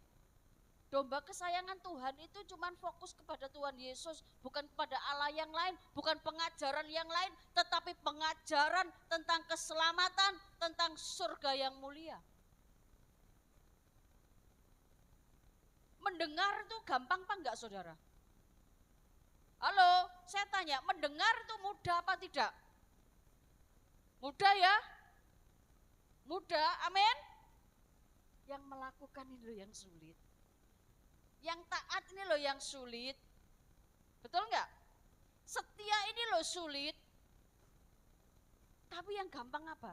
Domba kesayangan Tuhan itu cuma fokus kepada Tuhan Yesus, bukan kepada Allah yang lain, bukan pengajaran yang lain, tetapi pengajaran tentang keselamatan, tentang surga yang mulia. Mendengar itu gampang apa enggak saudara? Halo, saya tanya, mendengar itu mudah apa tidak? Mudah ya? Mudah, amin? Yang melakukan ini loh yang sulit. Yang taat ini loh yang sulit. Betul enggak? Setia ini loh sulit. Tapi yang gampang apa?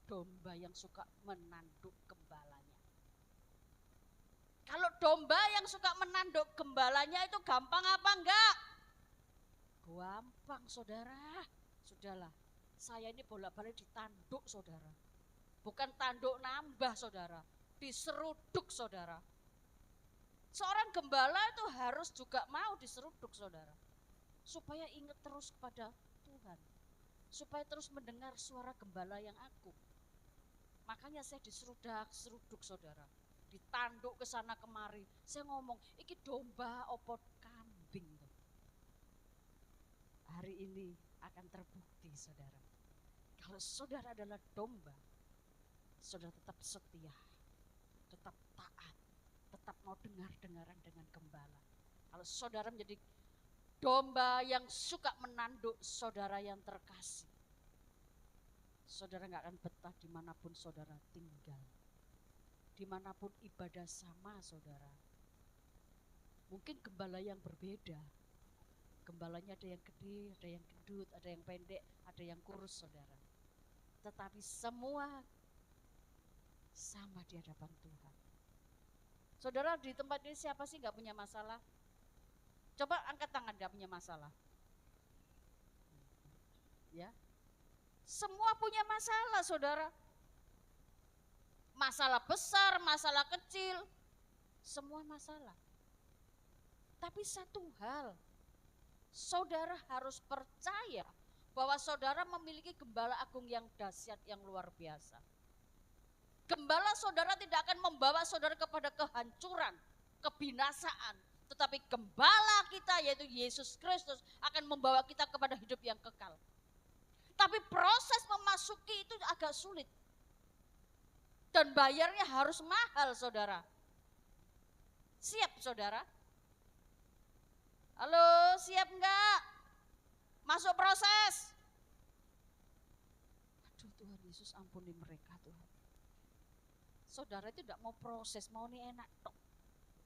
Domba yang suka menanduk gembalanya. Kalau domba yang suka menanduk gembalanya itu gampang apa enggak? Gampang saudara. Sudahlah, saya ini bolak-balik ditanduk saudara. Bukan tanduk nambah saudara, diseruduk saudara. Seorang gembala itu harus juga mau diseruduk saudara. Supaya ingat terus kepada Tuhan. Supaya terus mendengar suara gembala yang agung. Makanya saya diseruduk saudara. Ditanduk ke sana kemari. Saya ngomong, iki domba opo kambing. Hari ini akan terbukti saudara. Kalau saudara adalah domba, saudara tetap setia, tetap taat, tetap mau dengar-dengaran dengan gembala. Kalau saudara menjadi domba yang suka menanduk saudara yang terkasih, saudara gak akan betah dimanapun saudara tinggal. Dimanapun ibadah sama saudara. Mungkin gembala yang berbeda. Gembalanya ada yang gede, ada yang gendut, ada yang pendek, ada yang kurus saudara. Tetapi semua sama di hadapan Tuhan. Saudara di tempat ini siapa sih gak punya masalah? Coba angkat tangan gak punya masalah. Ya, semua punya masalah saudara. Masalah besar, masalah kecil, semua masalah. Tapi satu hal, saudara harus percaya bahwa saudara memiliki gembala agung yang dahsyat, yang luar biasa. Gembala saudara tidak akan membawa saudara kepada kehancuran, kebinasaan. Tetapi gembala kita yaitu Yesus Kristus akan membawa kita kepada hidup yang kekal. Tapi proses memasuki itu agak sulit. Dan bayarnya harus mahal saudara. Siap saudara? Halo, siap enggak? Masuk proses. Aduh Tuhan Yesus ampuni mereka Tuhan. Saudara itu tidak mau proses, mau nih enak tok.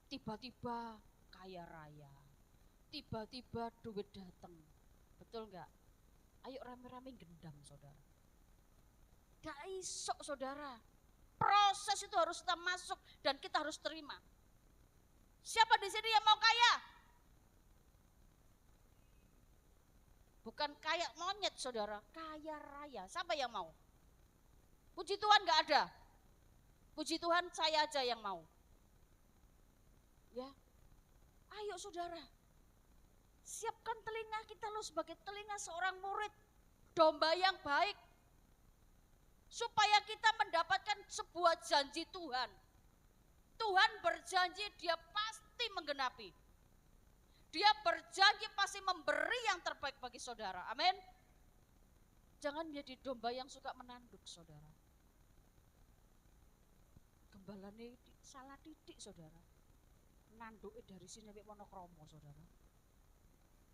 Tiba-tiba kaya raya. Tiba-tiba duit datang. Betul enggak? Ayo rame-rame gendam saudara. Gak iso saudara. Proses itu harus kita masuk dan kita harus terima. Siapa di sini yang mau kaya? Bukan kaya monyet saudara, kaya raya. Siapa yang mau? Puji Tuhan gak ada. Puji Tuhan saya aja yang mau. Ya, ayo saudara. Siapkan telinga kita loh sebagai telinga seorang murid. Domba yang baik. Supaya kita mendapatkan sebuah janji Tuhan. Tuhan berjanji dia pasti menggenapi. Dia berjanji pasti memberi yang terbaik bagi saudara. Amin. Jangan menjadi domba yang suka menanduk saudara. Gembala ini salah titik saudara. Nanduk dari sini sampai Monokromo saudara.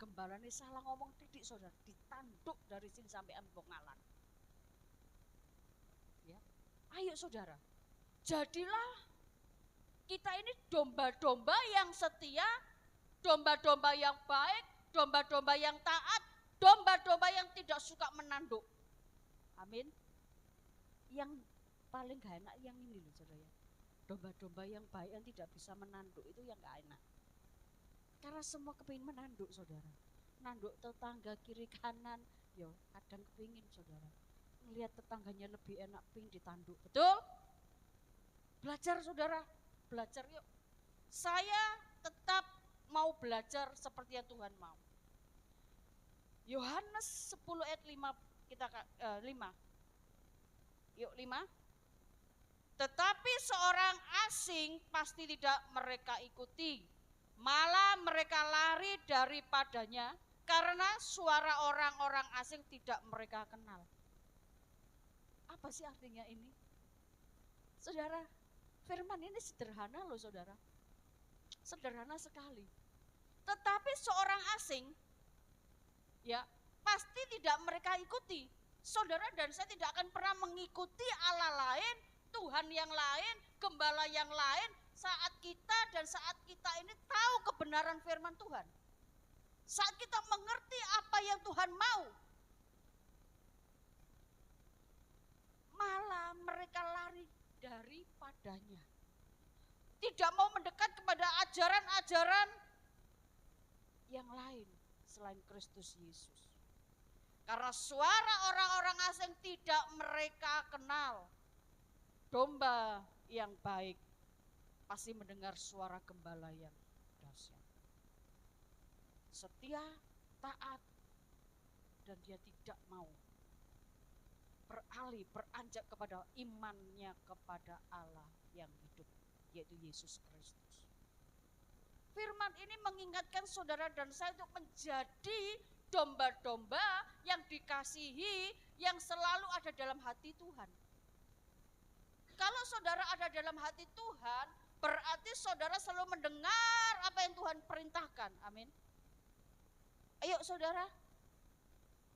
Gembala ini salah ngomong titik saudara. Ditanduk dari sini sampai Ambongalan. Ya. Ayo saudara, jadilah kita ini domba-domba yang setia, domba-domba yang baik, domba-domba yang taat, domba-domba yang tidak suka menanduk. Amin. Yang paling gak enak yang ini loh saudara. Domba-domba yang baik yang tidak bisa menanduk itu yang gak enak. Karena semua kepingin menanduk saudara. Nanduk tetangga kiri kanan, yo kadang kepingin saudara. Lihat tetangganya lebih enak ping ditanduk. Betul? Belajar saudara, belajar yuk. Saya tetap mau belajar seperti yang Tuhan mau. Yohanes 10 ayat 5 kita 5. Yuk 5. Tetapi seorang asing pasti tidak mereka ikuti. Malah mereka lari daripadanya karena suara orang-orang asing tidak mereka kenal. Apa sih artinya ini? Saudara, firman ini sederhana loh saudara. Sederhana sekali. Tetapi seorang asing, ya pasti tidak mereka ikuti. Saudara dan saya tidak akan pernah mengikuti Allah lain, Tuhan yang lain, gembala yang lain, saat kita ini tahu kebenaran firman Tuhan. Saat kita mengerti apa yang Tuhan mau. Malah mereka lari daripadanya. Tidak mau mendekat kepada ajaran-ajaran yang lain selain Kristus Yesus. Karena suara orang-orang asing tidak mereka kenal. Domba yang baik pasti mendengar suara gembala yang dahsyat. Setia, taat, dan dia tidak mau beranjak kepada imannya kepada Allah yang hidup, yaitu Yesus Kristus. Firman ini mengingatkan saudara dan saya untuk menjadi domba-domba yang dikasihi, yang selalu ada dalam hati Tuhan. Kalau saudara ada dalam hati Tuhan, berarti saudara selalu mendengar apa yang Tuhan perintahkan. Amin. Ayo saudara.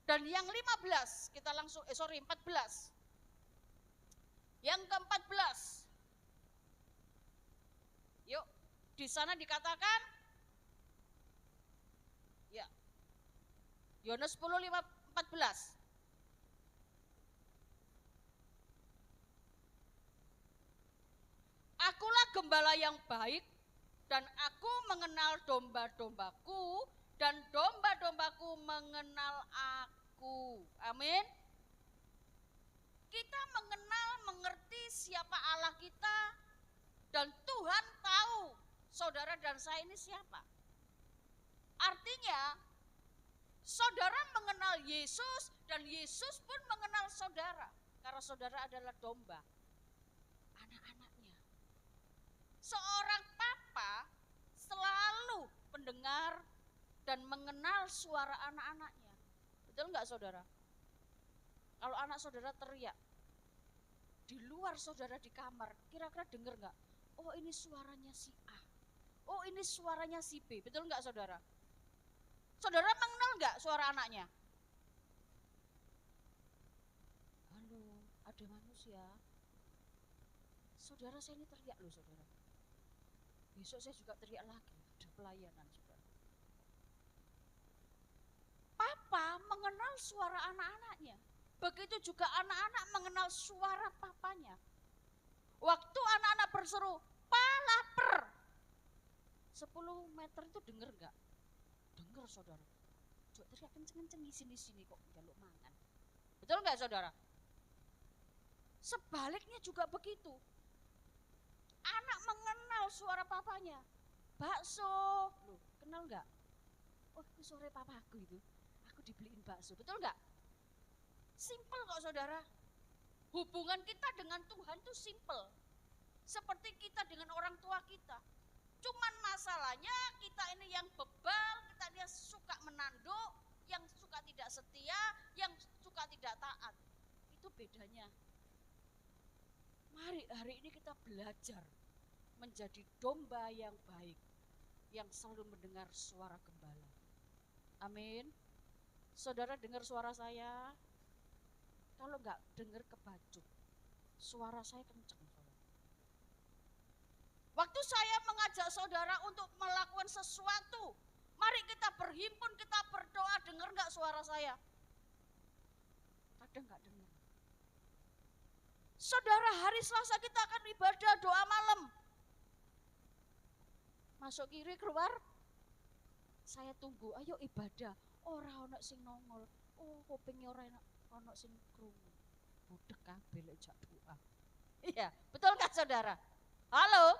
Dan yang 15, kita langsung, 14. Yang ke-14. Yuk, di sana dikatakan, ya, Yohanes 10:14. Akulah gembala yang baik, dan aku mengenal domba-dombaku, dan domba-dombaku mengenal aku. Amin. Kita mengerti siapa Allah kita, dan Tuhan tahu saudara dan saya ini siapa. Artinya, saudara mengenal Yesus, dan Yesus pun mengenal saudara, karena saudara adalah domba, anak-anaknya. Seorang papa selalu mendengar dan mengenal suara anak-anaknya. Betul enggak saudara? Kalau anak saudara teriak, di luar saudara di kamar, kira-kira dengar enggak? Oh ini suaranya si A, oh ini suaranya si B, betul enggak saudara? Saudara mengenal enggak suara anaknya? Halo, ada manusia. Saudara saya ini teriak loh saudara. Besok saya juga teriak lagi, ada pelayanan saudara. Papa mengenal suara anak-anaknya. Begitu juga anak-anak mengenal suara papanya. Waktu anak-anak berseru, "Pa lapar." 10 meter itu dengar enggak? Dengar saudara. Jok teriak kenceng-kenceng di sini kok jaluk mangan. Betul enggak saudara? Sebaliknya juga begitu. Anak mengenal suara papanya. Bakso, loh, kenal enggak? Oh, itu suara papaku itu. Aku dibeliin bakso, betul enggak? Simple kok saudara. Hubungan kita dengan Tuhan itu simple. Seperti kita dengan orang tua kita. Cuman masalahnya kita ini yang bebal, kita ini suka menanduk, yang suka tidak setia, yang suka tidak taat. Itu bedanya. Mari hari ini kita belajar menjadi domba yang baik, yang selalu mendengar suara gembala. Amin. Saudara dengar suara saya? Kalau enggak dengar kebacut, suara saya kenceng. Waktu saya mengajak saudara untuk melakukan sesuatu, mari kita berhimpun, kita berdoa, dengar enggak suara saya? Kadang enggak dengar. Saudara, hari Selasa kita akan ibadah doa malam. Masuk kiri keluar, saya tunggu, ayo ibadah. Ora ono sing nongol, oh kupinge ora ono sing krungu. Budek kabeh lek jak doa. Iya, betul enggak saudara? Halo?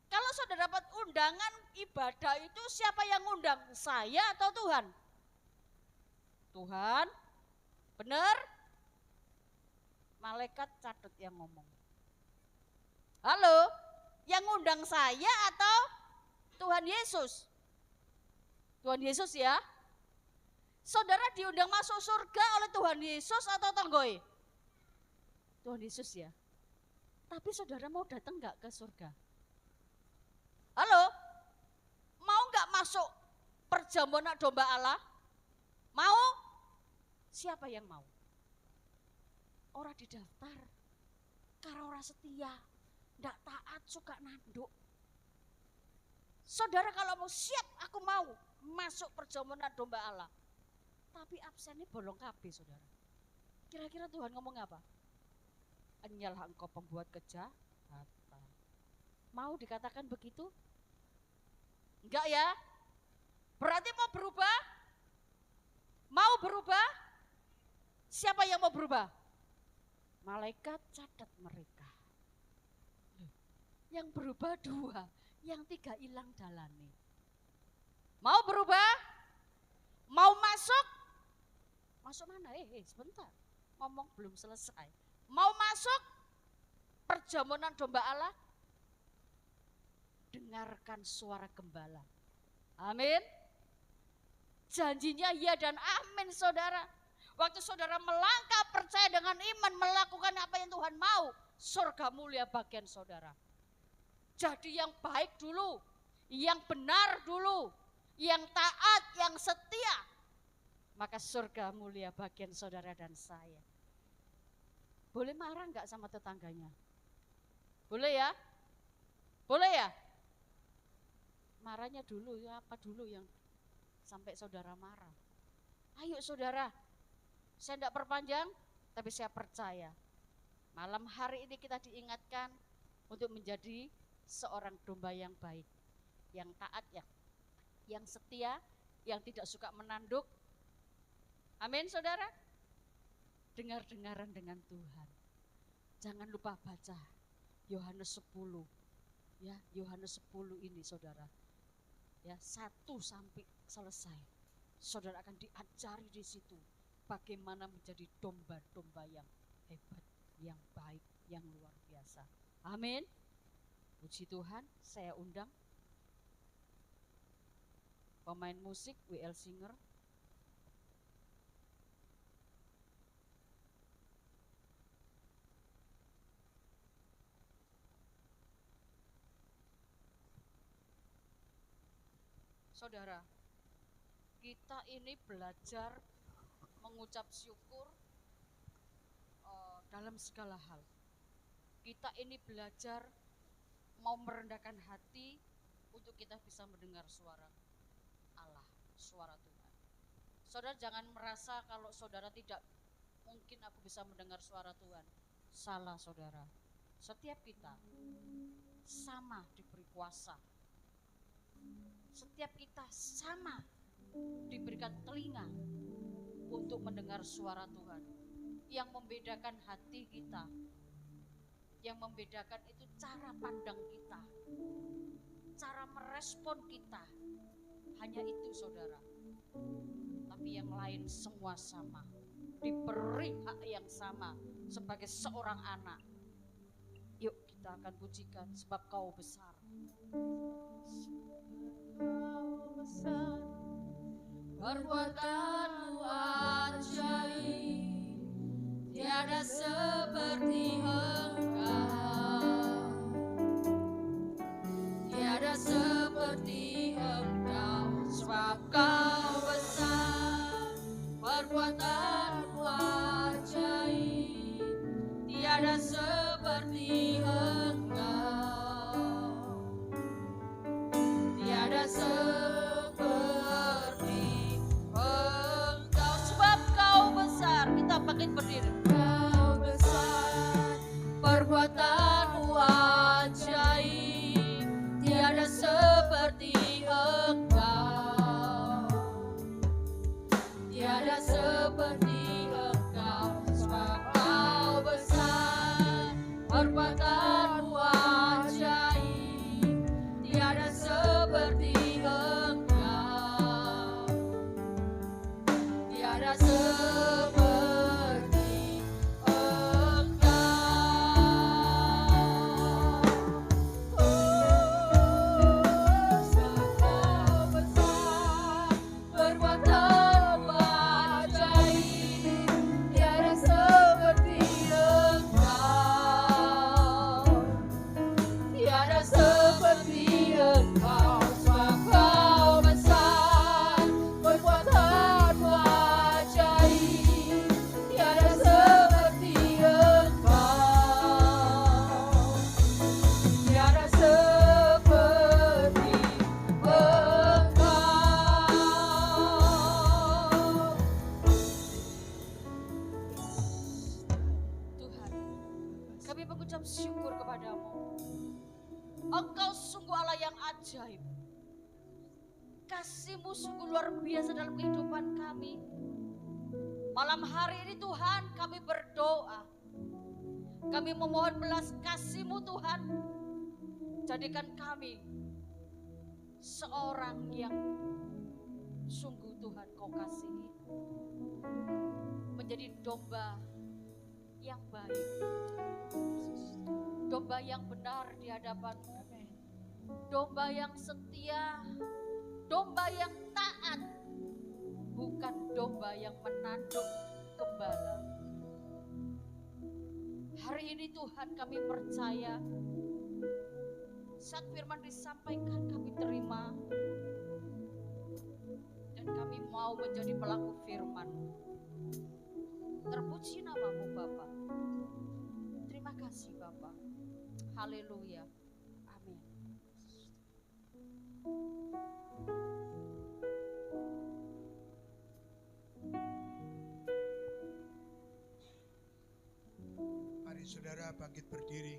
Kalau saudara dapat undangan ibadah itu siapa yang undang? Saya atau Tuhan? Tuhan. Benar? Malaikat catat yang ngomong. Halo? Yang undang saya atau Tuhan Yesus? Tuhan Yesus ya. Saudara diundang masuk surga oleh Tuhan Yesus atau tonggoy? Tuhan Yesus ya. Tapi saudara mau datang enggak ke surga? Halo? Mau enggak masuk perjamuan domba Allah? Mau? Siapa yang mau? Orang didaftar. Karena orang setia. Enggak taat, suka nanduk. Saudara kalau mau siap, aku mau masuk perjamuan domba Allah. Tapi absennya bolong kabeh saudara. Kira-kira Tuhan ngomong apa? Enyalah engkau pembuat kejahatan. Mau dikatakan begitu? Enggak ya? Berarti mau berubah? Mau berubah? Siapa yang mau berubah? Malaikat catat mereka. Yang berubah 2, yang 3 hilang dalane. Mau berubah? Mau masuk? Masuk mana? Sebentar. Ngomong belum selesai. Mau masuk perjamuan domba Allah? Dengarkan suara gembala. Amin. Janjinya ya dan amin saudara. Waktu saudara melangkah percaya dengan iman melakukan apa yang Tuhan mau, surga mulia bagian saudara. Jadi yang baik dulu, yang benar dulu, yang taat, yang setia, maka surga mulia bagian saudara dan saya. Boleh marah enggak sama tetangganya? Boleh ya? Boleh ya? Marahnya dulu ya, apa dulu yang sampai saudara marah? Ayo saudara, saya tidak perpanjang, tapi saya percaya malam hari ini kita diingatkan untuk menjadi seorang domba yang baik, yang taat, yang setia, yang tidak suka menanduk. Amin saudara. Dengar-dengaran dengan Tuhan. Jangan lupa baca Yohanes 10. Ya, Yohanes 10 ini saudara. Ya, 1 sampai selesai. Saudara akan diajari di situ bagaimana menjadi domba-domba yang hebat, yang baik, yang luar biasa. Amin. Puji Tuhan, saya undang pemain musik WL Singer. Saudara, kita ini belajar mengucap syukur dalam segala hal. Kita ini belajar mau merendahkan hati untuk kita bisa mendengar suara Allah, suara Tuhan. Saudara jangan merasa kalau saudara tidak mungkin aku bisa mendengar suara Tuhan. Salah saudara. Setiap kita sama diberi kuasa. Setiap kita sama diberikan telinga untuk mendengar suara Tuhan. Yang membedakan hati kita, yang membedakan itu cara pandang kita, cara merespon kita. Hanya itu saudara. Tapi yang lain semua sama, diberi hak yang sama sebagai seorang anak. Yuk kita akan pujikan sebab Kau besar. Kau besar, Perbuatanmu ajaib, tiada seperti Engkau, tiada seperti Engkau, sebab Kau besar. Perbuatanmu ajaib, tiada seperti Engkau, tiada seperti Engkau, sebab Kau besar. Kita bangkit berdiri. Kau besar, Perbuatanmu ajaib, tiada seperti Engkau, tiada seperti Engkau, sebab Kau besar. Perbuatanmu ajaib, tiada seperti Engkau, tiada seperti Perbuatanmu ajaib, tiada seperti Engkau, tiada seperti Engkau, sebab Kau besar. Perbuatanmu ajaib, tiada seperti Engkau, tiada seperti Tuhan, kami mengucap syukur kepadamu. Engkau sungguh Allah yang ajaib. Kasih-Mu sungguh luar biasa dalam kehidupan kami. Malam hari ini Tuhan kami berdoa, Kami memohon belas kasih-Mu Tuhan. Jadikan kami seorang yang sungguh Tuhan Kau kasihi. Menjadi domba yang baik, domba yang benar di hadapan-Mu, domba yang setia, domba yang taat, bukan domba yang menanduk gembala. Hari ini Tuhan kami percaya, saat firman disampaikan kami terima, dan kami mau menjadi pelaku firman. Terpuji nama-Mu Bapa. Terima kasih Bapa. Haleluya. Amin. Mari saudara bangkit berdiri.